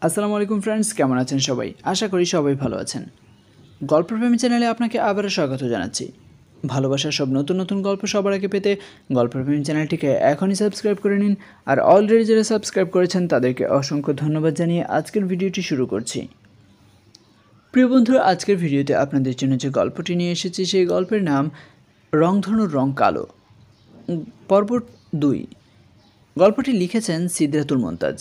আসসালামু আলাইকুম ফ্রেন্ডস, কেমন আছেন সবাই? আশা করি সবাই ভালো আছেন। গল্পপ্রেমী চ্যানেলে আপনাকে আবারও স্বাগত জানাচ্ছি। ভালোবাসার সব নতুন নতুন গল্প সবার আগে পেতে গল্পপ্রেমী চ্যানেলটিকে এখনই সাবস্ক্রাইব করে নিন। আর অলরেডি যারা সাবস্ক্রাইব করেছেন তাদেরকে অসংখ্য ধন্যবাদ জানিয়ে আজকের ভিডিওটি শুরু করছি। প্রিয় বন্ধুরা, আজকের ভিডিওতে আপনাদের জন্য যে গল্পটি নিয়ে এসেছি সেই গল্পের নাম রংধনুর রং কালো, পর্ব 2। গল্পটি লিখেছেন সিদরাতুল মুমতাজ।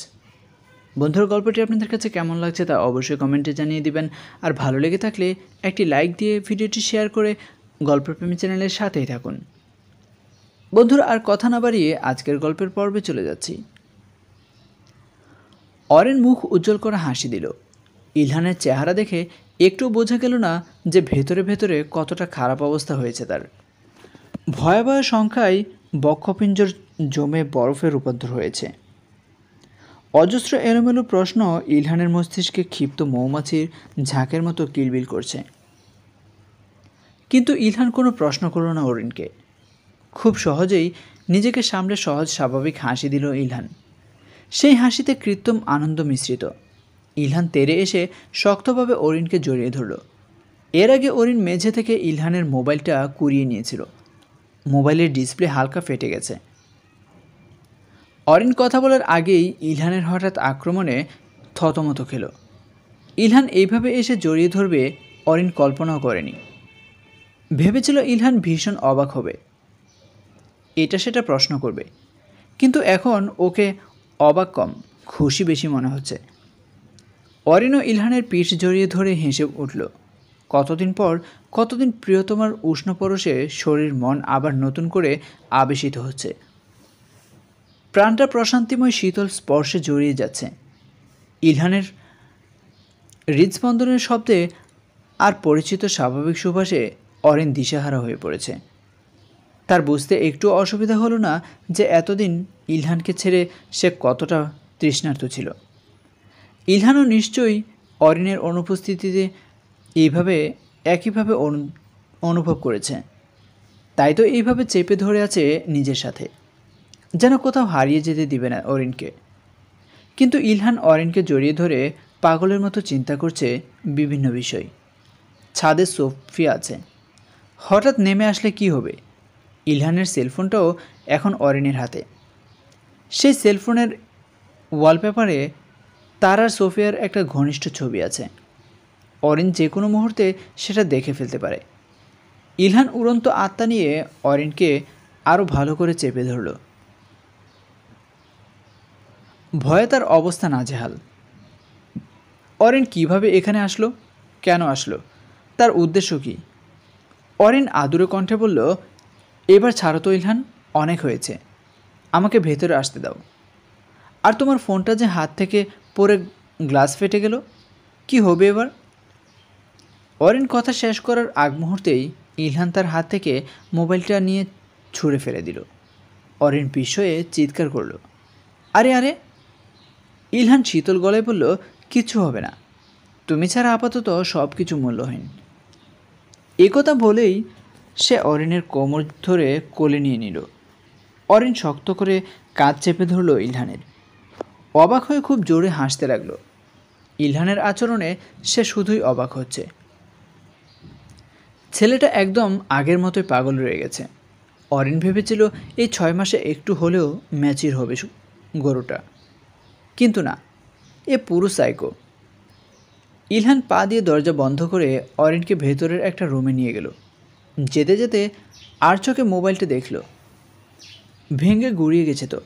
বন্ধুর গল্পটি আপনাদের কাছে কেমন লাগছে তা অবশ্যই কমেন্টে জানিয়ে দিবেন। আর ভালো লেগে থাকলে একটি লাইক দিয়ে ভিডিওটি শেয়ার করে গল্পপ্রেমী চ্যানেলের সাথেই থাকুন। বন্ধুরা, আর কথা না বাড়িয়ে আজকের গল্পের পর্বে চলে যাচ্ছি। অরেন মুখ উজ্জ্বল করে হাসি দিল। ইলহানের চেহারা দেখে একটু বোঝা গেল না যে ভেতরে ভেতরে কতটা খারাপ অবস্থা হয়েছে তার। ভয়াবহ সংখ্যায় বক্ষপিঞ্জর জমে বরফে রূপান্তর হয়েছে। অজস্র এলোমেলো প্রশ্ন ইলহানের মস্তিষ্কে ক্ষিপ্ত মৌমাছির ঝাঁকের মতো কিলবিল করছে। কিন্তু ইলহান কোনো প্রশ্ন করল না অরিনকে। খুব সহজেই নিজেকে সামলে সহজ স্বাভাবিক হাসি দিল ইলহান। সেই হাসিতে কৃত্রিম আনন্দ মিশ্রিত। ইলহান তেড়ে এসে শক্তভাবে অরিনকে জড়িয়ে ধরল। এর আগে অরিন মেঝে থেকে ইলহানের মোবাইলটা কুড়িয়ে নিয়েছিল। মোবাইলের ডিসপ্লে হালকা ফেটে গেছে। অরিন কথা বলার আগেই ইলহানের হঠাৎ আক্রমণে থতমত খেল। ইলহান এইভাবে এসে জড়িয়ে ধরবে অরিন কল্পনাও করেনি। ভেবেছিল ইলহান ভীষণ অবাক হবে, এটা সেটা প্রশ্ন করবে, কিন্তু এখন ওকে অবাক কম, খুশি বেশি মনে হচ্ছে। অরিনও ইলহানের পিঠ জড়িয়ে ধরে হেসে উঠল। কতদিন প্রিয়তমার উষ্ণ পরশে শরীর মন আবার নতুন করে আবেশিত হচ্ছে। প্রাণটা প্রশান্তিময় শীতল স্পর্শে জড়িয়ে যাচ্ছে। ইলহানের হৃদস্পন্দনের শব্দে আর পরিচিত স্বাভাবিক সুবাসে অরিন দিশাহারা হয়ে পড়েছে। তার বুঝতে একটু অসুবিধা হলো না যে এতদিন ইলহানকে ছেড়ে সে কতটা তৃষ্ণার্ত ছিল। ইলহানও নিশ্চয়ই অরিনের অনুপস্থিতিতে একইভাবে অনুভব করেছে। তাই তো এইভাবে চেপে ধরে আছে নিজের সাথে, যেন কোথাও হারিয়ে যেতে দিবে না অরিনকে। কিন্তু ইলহান অরিনকে জড়িয়ে ধরে পাগলের মতো চিন্তা করছে বিভিন্ন বিষয়। ছাদে সোফিয়া আছে, হঠাৎ নেমে আসলে কি হবে? ইলহানের সেলফোনটাও এখন অরিনের হাতে। সেই সেলফোনের ওয়ালপেপারে তার আর সোফিয়ার একটা ঘনিষ্ঠ ছবি আছে। অরিন যে কোনো মুহূর্তে সেটা দেখে ফেলতে পারে। ইলহান উড়ন্ত আত্মা নিয়ে অরিনকে আরও ভালো করে চেপে ধরল। ভয়ে তার অবস্থা নাজেহাল। অরিন কিভাবে এখানে আসলো? কেন আসলো? তার উদ্দেশ্য কী? অরিন আদুরে কণ্ঠে বলল, এবার ছাড়ো তো ইলহান, অনেক হয়েছে, আমাকে ভেতরে আসতে দাও। আর তোমার ফোনটা যে হাত থেকে পড়ে গ্লাস ফেটে গেল, কি হবে এবার? অরিন কথা শেষ করার আগ মুহূর্তেই ইলহান তার হাত থেকে মোবাইলটা নিয়ে ছুঁড়ে ফেলে দিল। অরিন বিস্ময়ে চিৎকার করল, আরে আরে! ইলহান শীতল গলায় বলল, কিচ্ছু হবে না, তুমি ছাড়া আপাতত সব কিছু মূল্যহীন। একথা বলেই সে অরিনের কোমর ধরে কোলে নিয়ে নিল। অরিন শক্ত করে কাঁধ চেপে ধরল ইলহানের। অবাক হয়ে খুব জোরে হাসতে লাগল। ইলহানের আচরণে সে শুধুই অবাক হচ্ছে। ছেলেটা একদম আগের মতোই পাগল রয়ে গেছে। অরিন ভেবেছিল এই 6 মাসে একটু হলেও ম্যাচিউর হবে গরুটা, কিন্তু না, এ পুরো সাইকো। ইলহান পা দিয়ে দরজা বন্ধ করে অরিনকে ভেতরের একটা রুমে নিয়ে গেল। যেতে যেতে আর চোখে মোবাইলটা দেখল। ভেঙে গুড়িয়ে গেছে তো,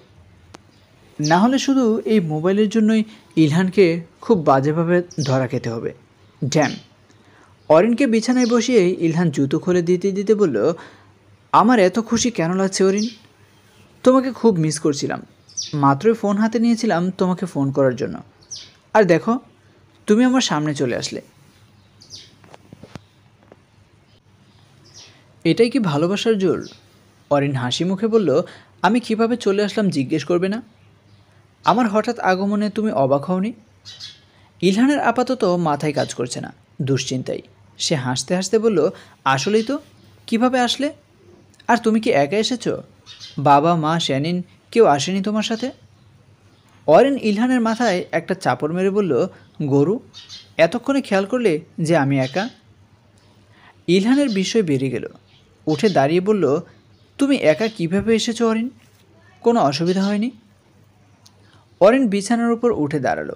না হলে শুধু এই মোবাইলের জন্যই ইলহানকে খুব বাজেভাবে ধরা খেতে হবে। ড্যাম! অরিনকে বিছানায় বসিয়ে ইলহান জুতো খুলে দিতে দিতে বলল, আমার এত খুশি কেন লাগছে অরিন? তোমাকে খুব মিস করছিলাম। মাত্রই ফোন হাতে নিয়েছিলাম তোমাকে ফোন করার জন্য, আর দেখো তুমি আমার সামনে চলে আসলে। এটাই কি ভালোবাসার জোর? অরিন হাসি মুখে বলল, আমি কিভাবে চলে আসলাম জিজ্ঞেস করবে না? আমার হঠাৎ আগমনে তুমি অবাক হওনি? ইলহানের আপাতত মাথায় কাজ করছে না, দুশ্চিন্তায়। সে হাসতে হাসতে বলল, আসলেই তো, কিভাবে আসলে? আর তুমি কি একা এসেছো? বাবা, মা, শ্যানিন কেউ আসেনি তোমার সাথে? অরিন ইলহানের মাথায় একটা চাপড় মেরে বলল, গরু, এতক্ষণে খেয়াল করলে যে আমি একা? ইলহানের বিস্ময় বেড়ে গেল। উঠে দাঁড়িয়ে বলল, তুমি একা কিভাবে এসেছো অরিন? কোনো অসুবিধা হয়নি? অরিন বিছানার উপর উঠে দাঁড়ালো।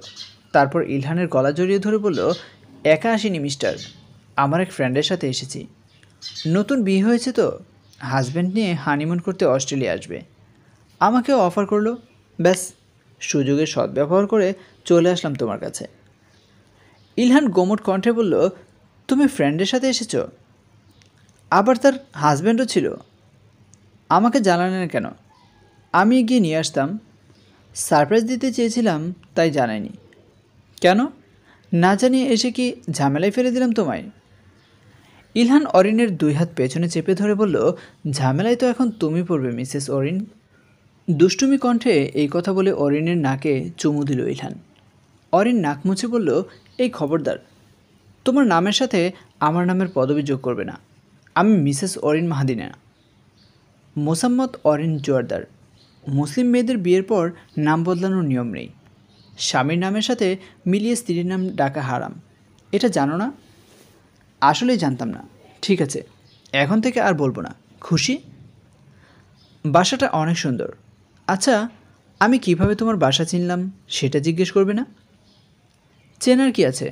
তারপর ইলহানের গলা জড়িয়ে ধরে বলল, একা আসিনি মিস্টার, আমার এক ফ্রেন্ডের সাথে এসেছি। নতুন বিয়ে হয়েছে তো, হাজব্যান্ড নিয়ে হানিমুন করতে অস্ট্রেলিয়া আসবে। আমাকেও অফার করলো, ব্যাস সুযোগের সদ্ব্যবহার করে চলে আসলাম তোমার কাছে। ইলহান গোমট কণ্ঠে বলল, তুমি ফ্রেন্ডের সাথে এসেছো? আবার তার হাজব্যান্ডও ছিল? আমাকে জানালে না কেন? আমি গিয়ে নিয়ে আসতাম। সারপ্রাইজ দিতে চেয়েছিলাম, তাই জানাইনি। কেন? না জানিয়ে এসে কি ঝামেলায় ফেলে দিলাম তোমায়? ইলহান অরিনের দুই হাত পেছনে চেপে ধরে বলল, ঝামেলায় তো এখন তুমি পড়বে মিসেস অরিন। দুষ্টুমি কণ্ঠে এই কথা বলে অরিনের নাকে চুমু দিল ইলহান। অরিন নাক মুছে বলল, এই খবরদার, তোমার নামের সাথে আমার নামের পদবি যোগ করবে না। আমি মিসেস অরিন মাহাদি না, মোসাম্মদ অরিন জোয়ারদার। মুসলিম মেয়েদের বিয়ের পর নাম বদলানোর নিয়ম নেই। স্বামীর নামের সাথে মিলিয়ে স্ত্রীর নাম ডাকা হারাম, এটা জানো না? আসলেই জানতাম না। ঠিক আছে, এখন থেকে আর বলবো না, খুশি? বাসাটা অনেক সুন্দর। আচ্ছা, আমি কিভাবে তোমার বাসা চিনলাম সেটা জিজ্ঞেস করবে না? চেনার কি আছে?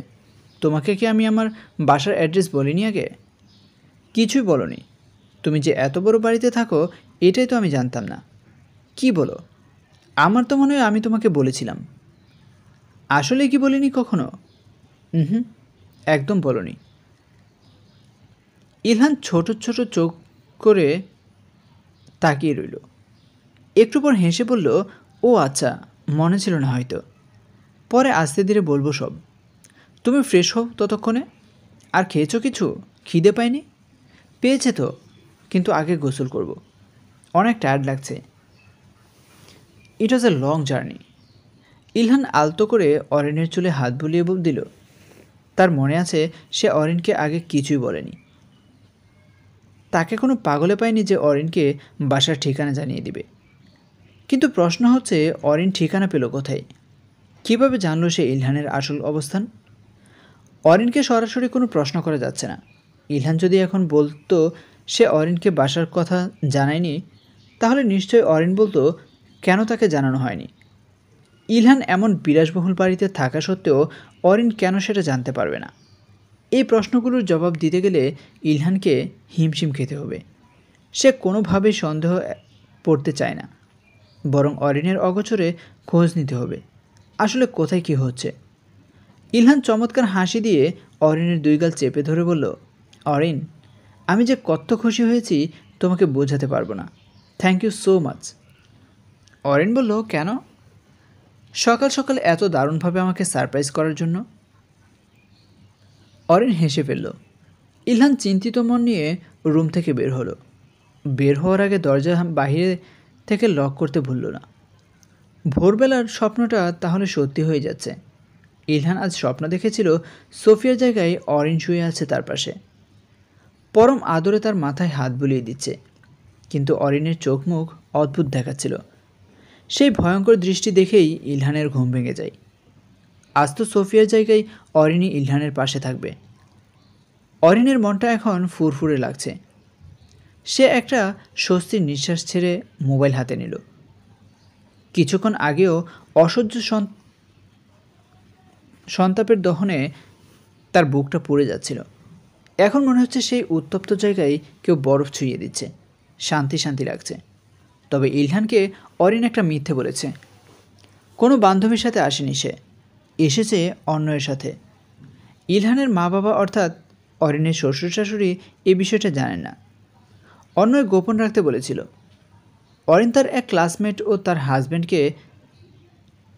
তোমাকে কি আমি আমার বাসার অ্যাড্রেস বলিনি আগে? কিছুই বলনি। তুমি যে এত বড় বাড়িতে থাকো এটাই তো আমি জানতাম না। কি বলো? আমার তো মনে হয় আমি তোমাকে বলেছিলাম। আসলে কি বলিনি কখনো? হুম, একদম বলনি। ইলহান ছোট ছোট চোখ করে তাকিয়ে রইল। একটু পর হেসে বলল, ও আচ্ছা, মনে ছিল না হয়তো, পরে আস্তে ধীরে বলবো সব। তুমি ফ্রেশ হও ততক্ষণে। আর খেয়েছো কিছু? খিদে পায়নি? পেয়েছে তো, কিন্তু আগে গোসল করব, অনেক টায়ার্ড লাগছে। ইট ওয়াজ এ লং জার্নি। ইলহান আলতো করে অরিনের চুলে হাত বুলিয়ে দিল। তার মনে আছে সে অরিনকে আগে কিছুই বলেনি। তাকে কোনো পাগলে পায়নি যে অরিনকে বাসার ঠিকানা জানিয়ে দিবে। কিন্তু প্রশ্ন হচ্ছে, অরিন ঠিকানা পেল কোথায়? কীভাবে জানলো সে ইলহানের আসল অবস্থান? অরিনকে সরাসরি কোনো প্রশ্ন করা যাচ্ছে না। ইলহান যদি এখন বলতো সে অরিনকে বাসার কথা জানায়নি, তাহলে নিশ্চয়ই অরিন বলতো কেন তাকে জানানো হয়নি। ইলহান এমন বিলাসবহুল বাড়িতে থাকা সত্ত্বেও অরিন কেন সেটা জানতে পারবে না? এই প্রশ্নগুলোর জবাব দিতে গেলে ইলহানকে হিমশিম খেতে হবে। সে কোনোভাবেই সন্দেহ পড়তে চায় না, বরং অরিনের অগোচরে খোঁজ নিতে হবে আসলে কোথায় কী হচ্ছে। ইলহান চমৎকার হাসি দিয়ে অরিনের দুই গাল চেপে ধরে বলল, অরিন, আমি যে কত খুশি হয়েছি তোমাকে বোঝাতে পারবো না। Thank you so much. Orin বলল, কেন? সকাল সকাল এত দারুণভাবে আমাকে সারপ্রাইজ করার জন্য। অরিন হেসে ফেলল। ইলহান চিন্তিত মন নিয়ে রুম থেকে বের হলো। বের হওয়ার আগে দরজা বাহিরে থেকে লক করতে ভুলল না। ভোরবেলার স্বপ্নটা তাহলে সত্যি হয়ে যাচ্ছে। ইলহান আজ স্বপ্ন দেখেছিল সোফিয়ার জায়গায় অরিন শুয়ে আছে তার পাশে, পরম আদরে তার মাথায় হাত বুলিয়ে দিচ্ছে। কিন্তু অরিনের চোখ মুখ অদ্ভুত দেখাচ্ছিল। সেই ভয়ঙ্কর দৃষ্টি দেখেই ইলহানের ঘুম ভেঙে যায়। আজ তো সোফিয়ার জায়গায় অরিনই ইলহানের পাশে থাকবে। অরিনের মনটা এখন ফুরফুরে লাগছে। সে একটা স্বস্তির নিঃশ্বাস ছেড়ে মোবাইল হাতে নিল। কিছুক্ষণ আগেও অসহ্য সন্তাপের দহনে তার বুকটা পুড়ে যাচ্ছিল। এখন মনে হচ্ছে সেই উত্তপ্ত জায়গায় কেউ বরফ ছুঁয়ে দিচ্ছে। শান্তি শান্তি লাগছে। তবে ইলহানকে অরিন একটা মিথ্যে বলেছে। কোনো বান্ধবীর সাথে আসেনি সে, এসেছে অন্যের সাথে। ইলহানের মা বাবা অর্থাৎ অরিনের শ্বশুর শাশুড়ি এই বিষয়টা জানেন না। অন্যয় গোপন রাখতে বলেছিল। অরিন তার এক ক্লাসমেট ও তার হাজব্যান্ডকে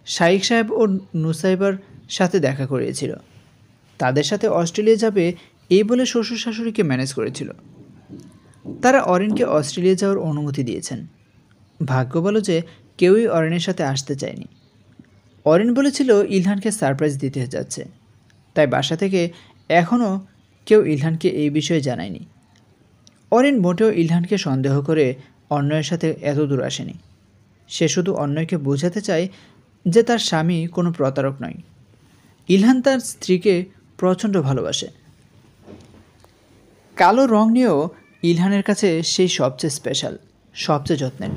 শাইখ সাহেব ও নুসাইবার সাথে দেখা করিয়েছিল। তাদের সাথে অস্ট্রেলিয়া যাবে এই বলে শ্বশুর শাশুড়িকে ম্যানেজ করেছিল। তারা অরিনকে অস্ট্রেলিয়া যাওয়ার অনুমতি দিয়েছেন। ভাগ্য বলো যে কেউই অরিনের সাথে আসতে চায়নি। অরিন বলেছিল ইলহানকে সারপ্রাইজ দিতে যাচ্ছে, তাই বাসা থেকে এখনও কেউ ইলহানকে এই বিষয়ে জানায়নি। অরিন মোটেও ইলহানকে সন্দেহ করে অন্যয়ের সাথে এত দূর আসেনি। সে শুধু অন্যয়কে বোঝাতে চায় যে তার স্বামী কোনো প্রতারক নয়। ইলহান তার স্ত্রীকে প্রচণ্ড ভালোবাসে। কালো রং নিয়েও ইলহানের কাছে সেই সবচেয়ে স্পেশাল, সবচেয়ে যত্নের।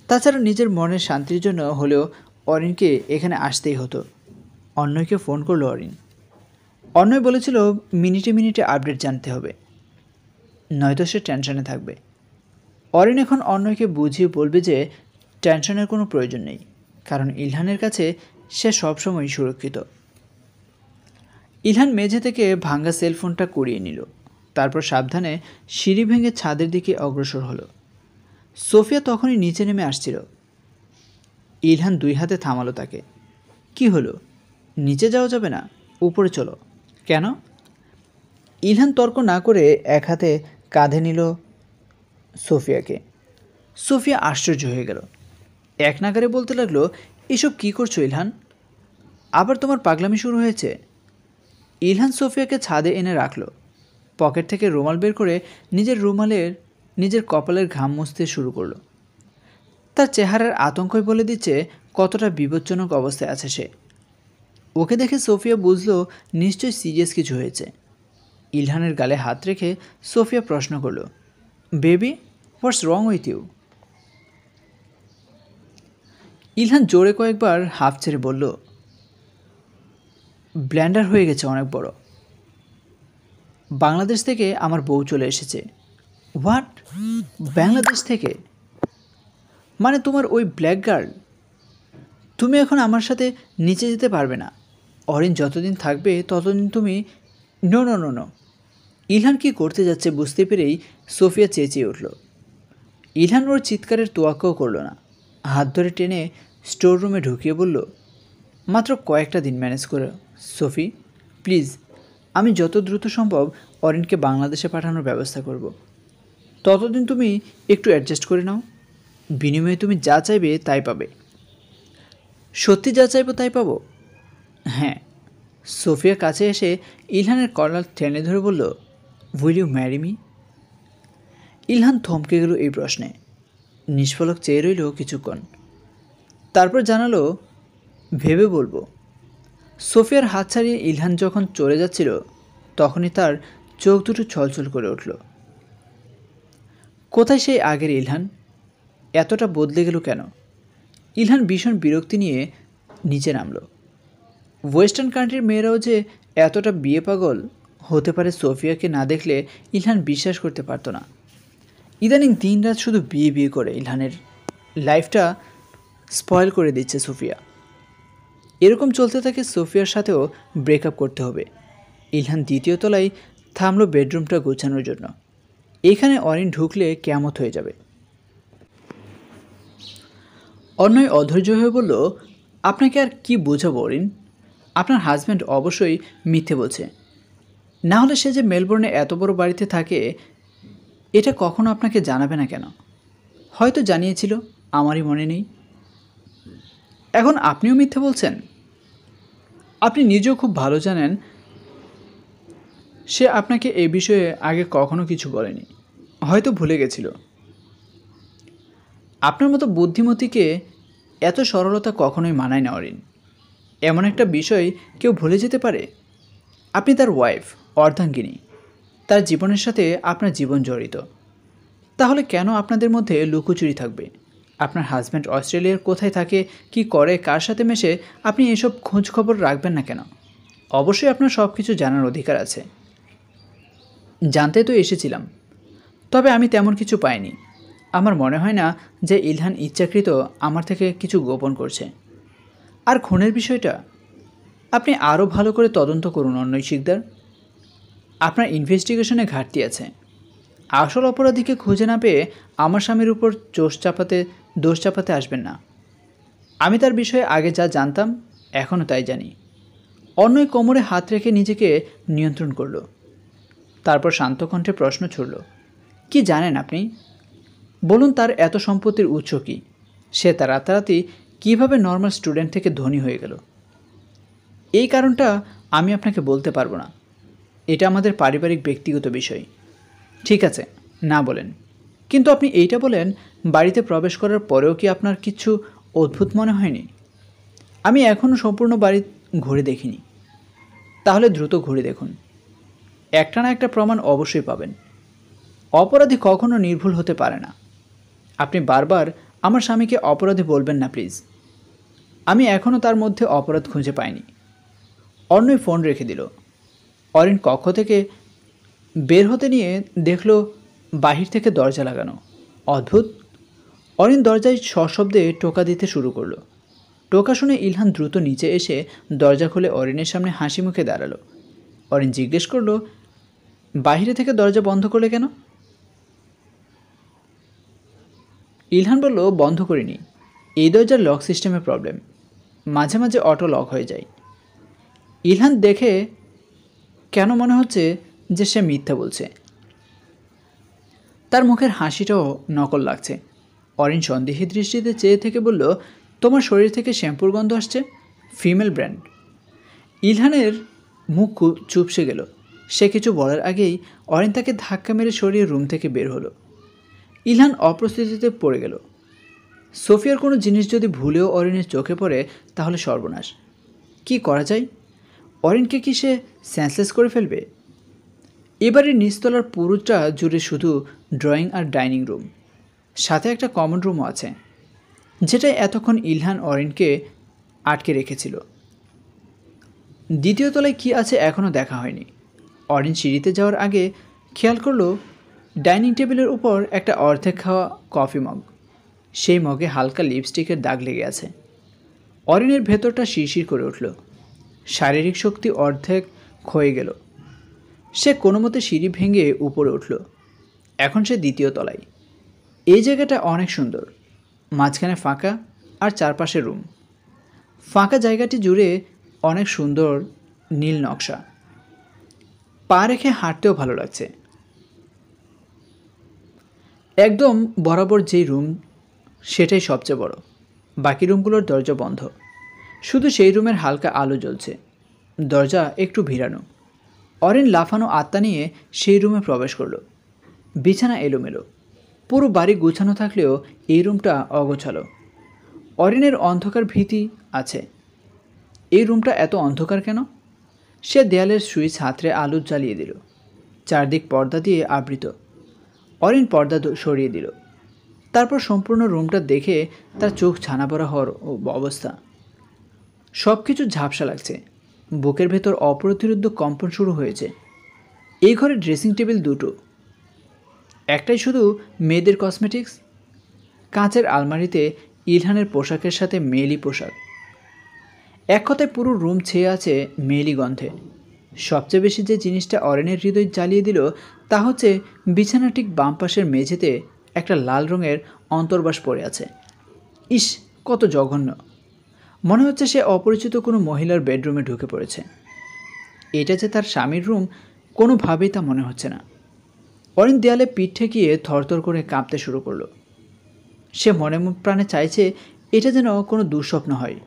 তাছাড়া নিজের মনের শান্তির জন্য হলেও অরিনকে এখানে আসতেই হতো। অন্যকে ফোন করলো অরিন। অন্যয় বলেছিল মিনিটে মিনিটে আপডেট জানতে হবে, নয়তো সে টেনশনে থাকবে। অরিন এখন অন্যকে বুঝিয়ে বলবে যে টেনশনের কোনো প্রয়োজন নেই, কারণ ইলহানের কাছে সে সবসময় সুরক্ষিত। ইলহান মেঝে থেকে ভাঙা সেলফোনটা কুড়িয়ে নিল, তারপর সাবধানে সিঁড়ি ভেঙে ছাদের দিকে অগ্রসর হলো। সোফিয়া তখনই নিচে নেমে আসছিল। ইলহান 2 হাতে থামালো তাকে। কি হলো? নিচে যাওয়া যাবে না? উপরে চলো। কেন? ইলহান তর্ক না করে এক হাতে কাঁধে নিল সোফিয়াকে। সোফিয়া আশ্চর্য হয়ে গেল। এক নাগারে বলতে লাগলো, এসব কী করছো ইলহান? আবার তোমার পাগলামি শুরু হয়েছে? ইলহান সোফিয়াকে ছাদে এনে রাখল। পকেট থেকে রুমাল বের করে নিজের কপালের ঘাম মুছতে শুরু করলো। তার চেহারার আতঙ্কই বলে দিচ্ছে কতটা বিপজ্জনক অবস্থায় আছে সে। ওকে দেখে সোফিয়া বুঝল নিশ্চয়ই সিরিয়াস কিছু হয়েছে। ইলহানের গালে হাত রেখে সোফিয়া প্রশ্ন করল, baby, what's wrong with you? Ilhan জোরে কয়েকবার হাফ ছেড়ে বলল, ব্ল্যান্ডার হয়ে গেছে অনেক বড়। বাংলাদেশ থেকে আমার বউ চলে এসেছে। হোয়াট? বাংলাদেশ থেকে? মানে তোমার ওই ব্ল্যাক গার্ল? তুমি এখন আমার সাথে নিচে যেতে পারবে না। অরিন যতদিন থাকবে ততদিন তুমি। No no no no. Ilhan কি করতে যাচ্ছে বুঝতে পেরেই সোফিয়া চেঁচিয়ে উঠল। ইলহান ওর চিৎকারের তোয়াক্কাও করল না। হাত ধরে টেনে স্টোর রুমে ঢুকিয়ে বলল, মাত্র কয়েকটা দিন ম্যানেজ করে সোফি, প্লিজ। আমি যত দ্রুত সম্ভব অরিনকে বাংলাদেশে পাঠানোর ব্যবস্থা করব। ততদিন তুমি একটু অ্যাডজাস্ট করে নাও। বিনিময়ে তুমি যা চাইবে তাই পাবে। সত্যি যা চাইবো তাই পাবো? হ্যাঁ। সোফিয়া কাছে এসে ইলহানের কলার টেনে ধরে বলল, will you marry me? Ilhan থমকে গেল এই প্রশ্নে। নিষ্ফলক চেয়ে রইল কিছুক্ষণ, তারপর জানালো, ভেবে বলবো। সোফিয়ার হাত ছাড়িয়ে ইলহান যখন চলে যাচ্ছিল তখনই তার চোখ দুটো ছলছল করে উঠল। কোথায় সেই আগের ইলহান? এতটা বদলে গেল কেন? ইলহান ভীষণ বিরক্তি নিয়ে নিচে নামল। ওয়েস্টার্ন কান্ট্রির মেয়েরাও যে এতটা বিয়ে পাগল হতে পারে সোফিয়াকে না দেখলে ইলহান বিশ্বাস করতে পারত না। ইদানিং দিনরাত শুধু বিয়ে বিয়ে করে ইলহানের লাইফটা স্পয়েল করে দিচ্ছে সোফিয়া। এরকম চলতে থাকে সোফিয়ার সাথেও ব্রেকআপ করতে হবে। ইলহান দ্বিতীয় তলায় থামলো বেডরুমটা গোছানোর জন্য। এখানে অরিন ঢুকলে কিয়ামত হয়ে যাবে। অন্যয় অধৈর্য হয়ে বলল, আপনাকে আর কি বোঝাবো অরিন? আপনার হাজব্যান্ড অবশ্যই মিথ্যে বলছে, না হলে সে যে মেলবোর্নে এত বড় বাড়িতে থাকে এটা কখনো আপনাকে জানাবে না কেন? হয়তো জানিয়েছিল, আমারই মনে নেই। এখন আপনিও মিথ্যে বলছেন? আপনি নিজেও খুব ভালো জানেন সে আপনাকে এই বিষয়ে আগে কখনো কিছু বলেনি, হয়তো ভুলে গেছিল। আপনার মতো বুদ্ধিমতীকে এত সরলতা কখনোই মানায় না অরিন। এমন একটা বিষয় কেউ ভুলে যেতে পারে? আপনি তার ওয়াইফ, অর্ধাঙ্গিনী। তার জীবনের সাথে আপনার জীবন জড়িত। তাহলে কেন আপনাদের মধ্যে লুকোচুরি থাকবে? আপনার হাজব্যান্ড অস্ট্রেলিয়ার কোথায় থাকে, কি করে, কার সাথে মেশে, আপনি এসব খোঁজ খবর রাখবেন না কেন? অবশ্যই আপনার সব কিছু জানার অধিকার আছে। জানতে তো এসেছিলাম, তবে আমি তেমন কিছু পাইনি। আমার মনে হয় না যে ইলহান ইচ্ছাকৃত আমার থেকে কিছু গোপন করছে। আর খুনের বিষয়টা আপনি আরও ভালো করে তদন্ত করুন অন্যয় শিকদার। আপনার ইনভেস্টিগেশনে ঘাটতি আছে। আসল অপরাধীকে খুঁজে না পেয়ে আমার স্বামীর উপর দোষ চাপাতে আসবেন না। আমি তার বিষয়ে আগে যা জানতাম এখনও তাই জানি। অন্যয় কোমরে হাত রেখে নিজেকে নিয়ন্ত্রণ করল। তারপর শান্ত কণ্ঠে প্রশ্ন ছুড়ল, কি জানেন আপনি? বলুন তার এত সম্পত্তির উৎস কী? সে তার রাতারাতি কীভাবে নর্মাল স্টুডেন্ট থেকে ধনী হয়ে গেল? এই কারণটা আমি আপনাকে বলতে পারবো না। এটা আমাদের পারিবারিক ব্যক্তিগত বিষয়। ঠিক আছে, না বলেন, কিন্তু আপনি এইটা বলেন, বাড়িতে প্রবেশ করার পরেও কি আপনার কিছু অদ্ভুত মনে হয়নি? আমি এখনও সম্পূর্ণ বাড়ি ঘুরে দেখিনি। তাহলে দ্রুত ঘুরে দেখুন, একটা না একটা প্রমাণ অবশ্যই পাবেন। অপরাধী কখনো নির্ভুল হতে পারে না। আপনি বারবার আমার স্বামীকে অপরাধী বলবেন না প্লিজ। আমি এখনও তার মধ্যে অপরাধ খুঁজে পাইনি। অর্ণয় ফোন রেখে দিল। অরিন কক্ষ থেকে বের হতে নিয়ে দেখল বাহির থেকে দরজা লাগানো। অদ্ভুত। অরিন দরজায় সশব্দে টোকা দিতে শুরু করলো। টোকা শুনে ইলহান দ্রুত নিচে এসে দরজা খুলে অরিনের সামনে হাসি মুখে দাঁড়ালো। অরিন জিজ্ঞেস করলো, বাহিরে থেকে দরজা বন্ধ করলে কেন? ইলহান বলল, বন্ধ করিনি, এই দরজার লক সিস্টেমের প্রবলেম, মাঝে মাঝে অটো লক হয়ে যায়। ইলহান দেখে কেন মনে হচ্ছে যে সে মিথ্যা বলছে। তার মুখের হাসিটাও নকল লাগছে। অরিন সন্দেহী দৃষ্টিতে চেয়ে থেকে বলল, তোমার শরীর থেকে শ্যাম্পুর গন্ধ আসছে, ফিমেল ব্র্যান্ড। ইলহানের মুখ চুপসে গেল। সে কিছু বলার আগেই অরিন তাকে ধাক্কা মেরে সরিয়ে রুম থেকে বের হলো। ইলহান অপ্রস্তুতিতে পড়ে গেল। সোফিয়ার কোনো জিনিস যদি ভুলেও অরিনের চোখে পড়ে তাহলে সর্বনাশ। কি করা যায়? অরিনকে কি সে সেন্সলেস করে ফেলবে? এবারে নিচতলার পুরোটা জুড়ে শুধু ড্রয়িং আর ডাইনিং রুম, সাথে একটা কমন রুমও আছে, যেটাই এতক্ষণ ইলহান অরিনকে আটকে রেখেছিল। দ্বিতীয় তলায় কী আছে এখনও দেখা হয়নি। অরিন সিঁড়িতে যাওয়ার আগে খেয়াল করলো ডাইনিং টেবিলের উপর একটা অর্ধেক খাওয়া কফি মগ। সেই মগে হালকা লিপস্টিকের দাগ লেগে আছে। অরিনের ভেতরটা শিরশির করে উঠল। শারীরিক শক্তি অর্ধেক ক্ষয়ে গেল। সে কোনো মতে সিঁড়ি ভেঙে উপরে উঠল। এখন সে দ্বিতীয় তলায়। এই জায়গাটা অনেক সুন্দর, মাঝখানে ফাঁকা আর চারপাশে রুম। ফাঁকা জায়গাটি জুড়ে অনেক সুন্দর নীল নকশা। পা রেখে হাঁটতেও ভালো লাগছে। একদম বরাবর যেই রুম সেটাই সবচেয়ে বড়। বাকি রুমগুলোর দরজা বন্ধ, শুধু সেই রুমের হালকা আলো জ্বলছে। দরজা একটু ভিড়ানো। অরিন লাফানো আত্মা নিয়ে সেই রুমে প্রবেশ করলো। বিছানা এলোমেলো, পুরো বাড়ি গুছানো থাকলেও এই রুমটা অগোছালো। অরিনের অন্ধকার ভীতি আছে। এই রুমটা এত অন্ধকার কেন? সে দেয়ালের সুইচ হাতড়ে আলো জ্বালিয়ে দিল। চারদিক পর্দা দিয়ে আবৃত। অরিন পর্দা সরিয়ে দিল। তারপর সম্পূর্ণ রুমটা দেখে তার চোখ ছানাবড়া হওয়ার অবস্থা। সব কিছু ঝাপসা লাগছে। বুকের ভেতর অপ্রতিরোধ্য কম্পন শুরু হয়েছে। এই ঘরে ড্রেসিং টেবিল দুটো, একটাই শুধু মেয়েদের কসমেটিক্স। কাঁচের আলমারিতে ইলহানের পোশাকের সাথে মেয়েলি পোশাক। এক কথায় পুরো রুম ছেয়ে আছে মেয়েলি গন্ধে। সবচেয়ে বেশি যে জিনিসটা অরিনের হৃদয় জ্বালিয়ে দিল তা হচ্ছে বিছানা ঠিক বাম পাশের মেঝেতে একটা লাল রঙের অন্তর্বাস পড়ে আছে। ইস, কত জঘন্য! মনে হচ্ছে সে অপরিচিত কোনো মহিলার বেডরুমে ঢুকে পড়েছে। এটা যে তার স্বামীর রুম কোনোভাবেই তা মনে হচ্ছে না। অরিন দেয়ালে পিঠ ঠেকিয়ে থরথর করে কাঁপতে শুরু করলো। সে মনে প্রাণে চাইছে এটা যেন কোনো দুঃস্বপ্ন হয়।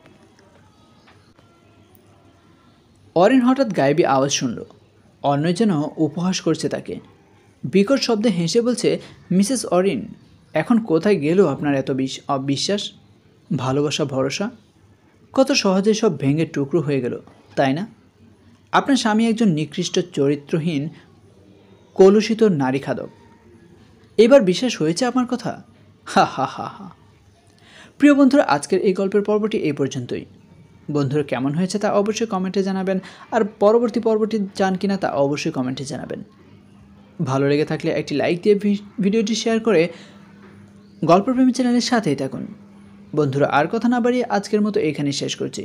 অরিন হঠাৎ গায়েবী আওয়াজ শুনল। অর্ণয় যেন উপহাস করছে তাকে। বিকট শব্দে হেসে বলছে, মিসেস অরিন, এখন কোথায় গেল আপনার এত অবিশ্বাস, ভালোবাসা, ভরসা? কত সহজে সব ভেঙে টুকরো হয়ে গেল, তাই না? আপনার স্বামী একজন নিকৃষ্ট, চরিত্রহীন, কলুষিত নারী খাদক। এবার বিশ্বাস হয়েছে আমার কথা? হা হা হা হা। প্রিয় বন্ধুরা, আজকের এই গল্পের পর্বটি এই পর্যন্তই। বন্ধুরা, কেমন হয়েছে তা অবশ্যই কমেন্টে জানাবেন। আর পরবর্তী পর্বটি চান কিনা তা অবশ্যই কমেন্টে জানাবেন। ভালো লেগে থাকলে একটি লাইক দিয়ে ভিডিওটি শেয়ার করে গল্পপ্রেমী চ্যানেলের সাথেই থাকুন। বন্ধুরা, আর কথা না বাড়িয়ে আজকের মতো এখানেই শেষ করছি।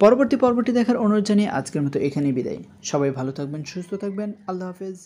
পরবর্তী পর্বটি দেখার অনুরোধ জানিয়ে আজকের মতো এখানেই বিদায়। সবাই ভালো থাকবেন, সুস্থ থাকবেন। আল্লাহ হাফেজ।